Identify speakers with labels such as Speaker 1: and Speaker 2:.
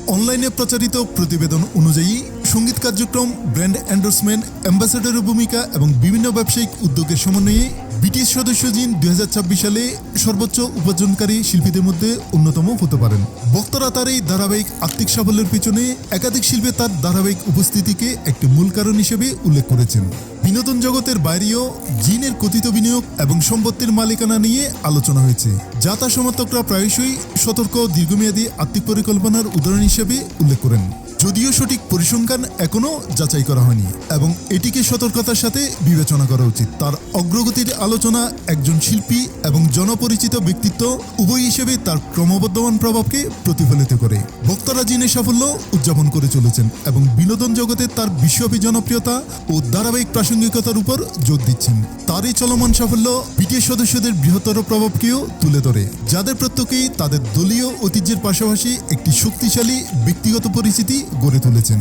Speaker 1: অনলাইনে প্রচারিত প্রতিবেদন অনুযায়ী সঙ্গীত কার্যক্রম, ব্র্যান্ড এন্ডোর্সমেন্ট, অ্যাম্বাসেডরের ভূমিকা এবং বিভিন্ন ব্যবসায়িক উদ্যোগের সমন্বয়ে বিটিএস সদস্য জিন 2026 সালে সর্বোচ্চ উপার্জনকারী শিল্পীদের মধ্যে অন্যতম হতে পারেন। বক্তারা তার এই ধারাবাহিক আর্থিক সাফল্যের পিছনে একাধিক শিল্পে তার ধারাবাহিক উপস্থিতিকে একটি মূল কারণ হিসেবে উল্লেখ করেছেন। বিনোদন জগতের বাইরেও জিনের কথিত বিনিয়োগ এবং সম্পত্তির মালিকানা নিয়ে আলোচনা হয়েছে, যা তার সমর্থকরা প্রায়শই সতর্ক দীর্ঘমেয়াদী আর্থিক পরিকল্পনার উদাহরণ হিসেবে উল্লেখ করেন। যদিও সঠিক পরিসংখ্যান এখনও যাচাই করা হয়নি এবং এটিকে সতর্কতার সাথে বিবেচনা করা উচিত। তার অগ্রগতির আলোচনা একজন শিল্পী এবং জনপরিচিত ব্যক্তিত্ব উভয় হিসেবে তার ক্রমবর্ধমান প্রভাবকে প্রতিফলিত করে। বক্তারা জিনের সাফল্য উদযাপন করে চলেছেন এবং বিনোদন জগতে তার বিশ্বব্যাপী জনপ্রিয়তা ও ধারাবাহিক প্রাসঙ্গিকতার উপর জোর দিচ্ছেন। তার এই চলমান সাফল্য বিটিএস সদস্যদের বৃহত্তর প্রভাবকেও তুলে ধরে, যাদের প্রত্যেকেই তাদের দলীয় ঐতিহ্যের পাশাপাশি একটি শক্তিশালী ব্যক্তিগত পরিচিতি গড়ে তুলেছেন।